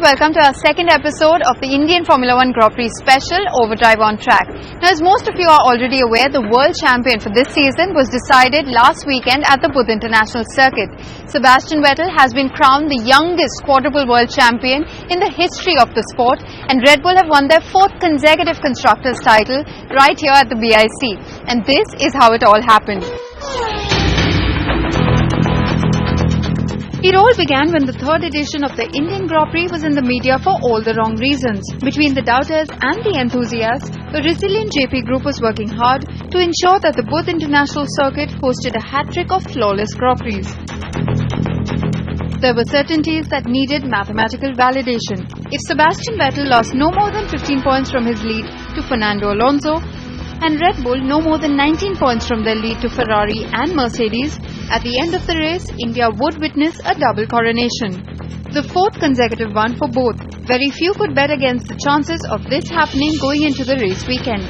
welcome to our second episode of the Indian Formula One Grand Prix special, Overdrive on Track. Now, as most of you are already aware, the world champion for this season was decided last weekend at the Buddh International Circuit. Sebastian Vettel has been crowned the youngest quadruple world champion in the history of the sport, and Red Bull have won their fourth consecutive constructors title right here at the BIC. And this is how it all happened. It all began when the third edition of the Indian Grand Prix was in the media for all the wrong reasons. Between the doubters and the enthusiasts, the resilient JP Group was working hard to ensure that the Buddh International Circuit hosted a hat-trick of flawless Grand Prix. There were certainties that needed mathematical validation. If Sebastian Vettel lost no more than 15 points from his lead to Fernando Alonso, and Red Bull no more than 19 points from their lead to Ferrari and Mercedes, at the end of the race, India would witness a double coronation. The fourth consecutive one for both. Very few could bet against the chances of this happening going into the race weekend.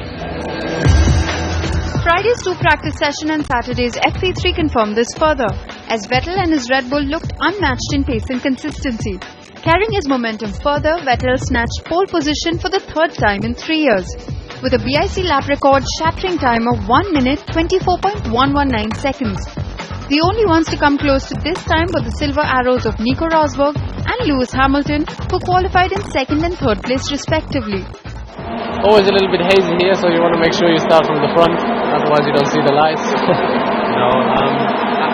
Friday's 2 practice session and Saturday's FP3 confirmed this further, as Vettel and his Red Bull looked unmatched in pace and consistency. Carrying his momentum further, Vettel snatched pole position for the third time in 3 years, with a BIC lap record shattering time of 1 minute 24.119 seconds. The only ones to come close to this time were the silver arrows of Nico Rosberg and Lewis Hamilton, who qualified in second and third place respectively. Always a little bit hazy here, so you want to make sure you start from the front, otherwise you don't see the lights.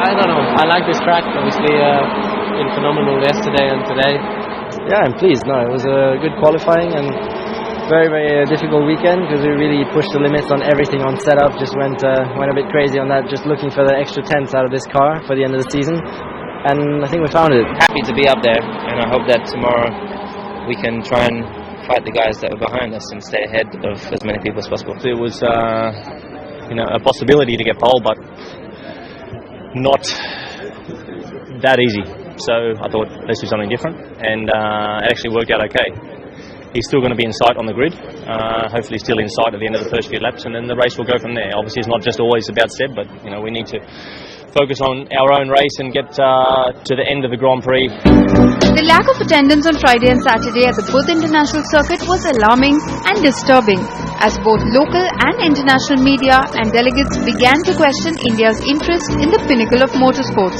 I don't know. I like this track. Obviously, been phenomenal yesterday and today. Yeah, I'm pleased. No, it was a good qualifying and very, very difficult weekend because we really pushed the limits on everything on setup. Just went a bit crazy on that, just looking for the extra tenths out of this car for the end of the season, and I think we found it. Happy to be up there, and I hope that tomorrow we can try and fight the guys that are behind us and stay ahead of as many people as possible. It was a possibility to get pole, but not that easy. So I thought let's do something different, and it actually worked out okay. He's still going to be in sight on the grid, hopefully still in sight at the end of the first few laps, and then the race will go from there. Obviously it's not just always about Seb, but we need to focus on our own race and get to the end of the Grand Prix. The lack of attendance on Friday and Saturday at the Buddh International Circuit was alarming and disturbing, as both local and international media and delegates began to question India's interest in the pinnacle of motorsports.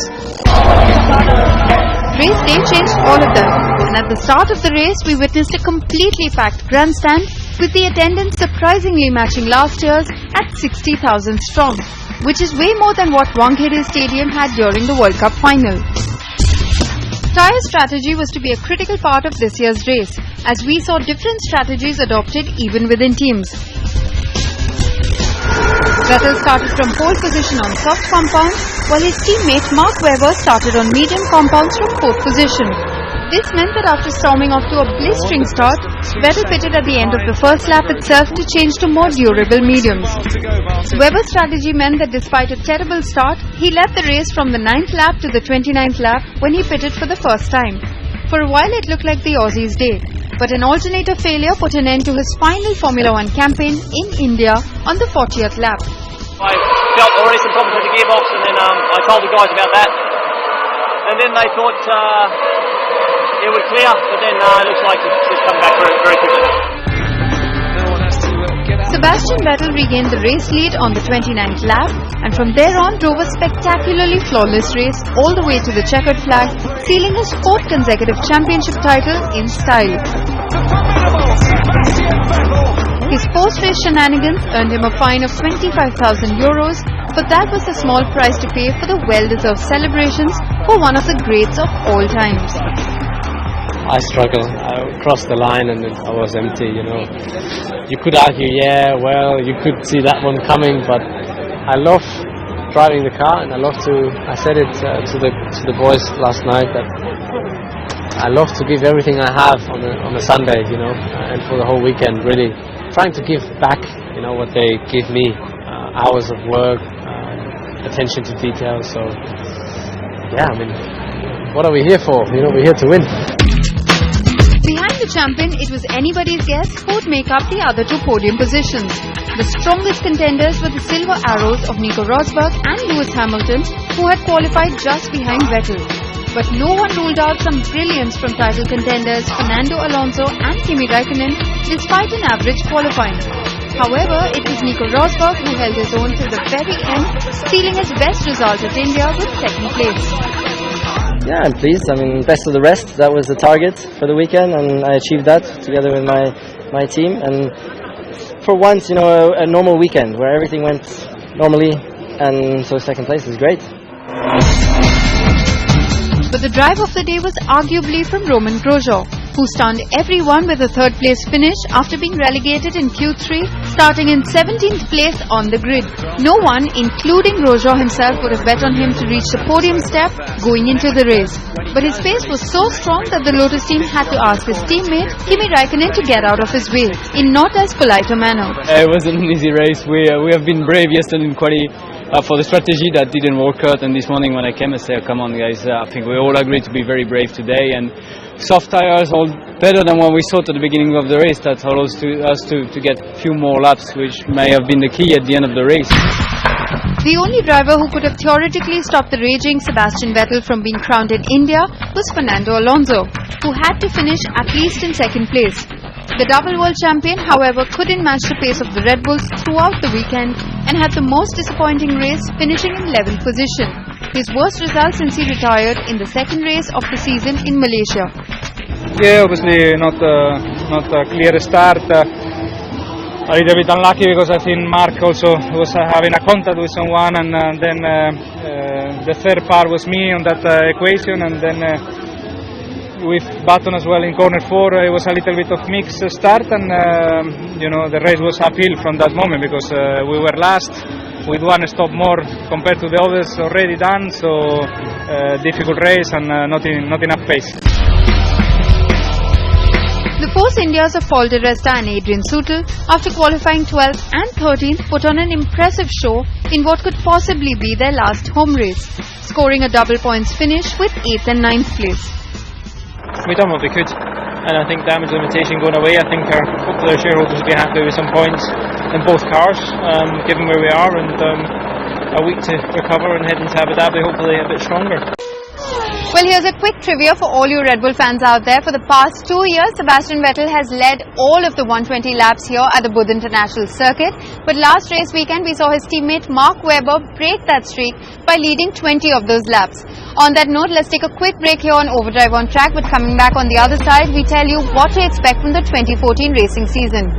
Race day changed all of that, and at the start of the race we witnessed a completely packed grandstand, with the attendance surprisingly matching last year's at 60,000 strong, which is way more than what Wankhede Stadium had during the World Cup final. Tyre strategy was to be a critical part of this year's race, as we saw different strategies adopted even within teams. Vettel started from pole position on soft compound, while his teammate Mark Webber started on medium compounds from 4th position. This meant that after storming off to a blistering start, Vettel pitted at the end of the first lap itself to change to more durable mediums. Webber's strategy meant that despite a terrible start, he led the race from the 9th lap to the 29th lap when he pitted for the first time. For a while it looked like the Aussie's day, but an alternator failure put an end to his final Formula One campaign in India on the 40th lap. I felt already some problems with the gearbox, and then I told the guys about that, and then they thought it would clear, but then it looks like it's just come back very, very quickly. Sebastian Vettel regained the race lead on the 29th lap, and from there on drove a spectacularly flawless race all the way to the checkered flag, sealing his 4th consecutive championship title in style. His post-race shenanigans earned him a fine of €25,000, but that was a small price to pay for the well-deserved celebrations for one of the greats of all times. I struggled. I crossed the line and I was empty, You could argue, you could see that one coming, but I love driving the car, and I said it to the boys last night that I love to give everything I have on a Sunday, and for the whole weekend, really trying to give back, what they give me, hours of work, attention to detail. So, what are we here for? We're here to win. Behind the champion, it was anybody's guess who would make up the other 2 podium positions. The strongest contenders were the silver arrows of Nico Rosberg and Lewis Hamilton, who had qualified just behind Vettel. But no one ruled out some brilliance from title contenders Fernando Alonso and Kimi Raikkonen despite an average qualifying. However, it was Nico Rosberg who held his own till the very end, stealing his best result at India with second place. Yeah, I'm pleased. I mean, best of the rest. That was the target for the weekend, and I achieved that together with my team. And for once, you know, a normal weekend where everything went normally, and so second place is great. But the drive of the day was arguably from Romain Grosjean, who stunned everyone with a third place finish after being relegated in Q3, starting in 17th place on the grid. No one, including Grosjean himself, would have bet on him to reach the podium step going into the race. But his pace was so strong that the Lotus team had to ask his teammate Kimi Raikkonen to get out of his way, in not as polite a manner. It wasn't an easy race. We have been brave yesterday in quali. For the strategy that didn't work out, and this morning when I came I said, come on guys, I think we all agreed to be very brave today, and soft tires all better than what we thought at the beginning of the race. That allowed us to get a few more laps, which may have been the key at the end of the race. The only driver who could have theoretically stopped the raging Sebastian Vettel from being crowned in India was Fernando Alonso, who had to finish at least in second place. The double world champion, however, couldn't match the pace of the Red Bulls throughout the weekend and had the most disappointing race, finishing in 11th position. His worst result since he retired in the second race of the season in Malaysia. Yeah, obviously not a clear start. A little bit unlucky because I think Mark also was having a contact with someone, and then the third part was me on that equation, and then with Button as well in corner 4, it was a little bit of mixed start, and you know, the race was uphill from that moment because we were last with one stop more compared to the others already done, so difficult race and not enough pace. The Force Indias of Paul di Resta and Adrian Sutil, after qualifying 12th and 13th, put on an impressive show in what could possibly be their last home race, scoring a double points finish with 8th and 9th place. We done what we could, and I think damage limitation going away. I think hopefully our shareholders will be happy with some points in both cars, given where we are, and a week to recover and head into Abu Dhabi hopefully a bit stronger. Well, here's a quick trivia for all you Red Bull fans out there. For the past 2 years, Sebastian Vettel has led all of the 120 laps here at the Buddh International Circuit. But last race weekend, we saw his teammate Mark Webber break that streak by leading 20 of those laps. On that note, let's take a quick break here on Overdrive on Track. But coming back on the other side, we tell you what to expect from the 2014 racing season.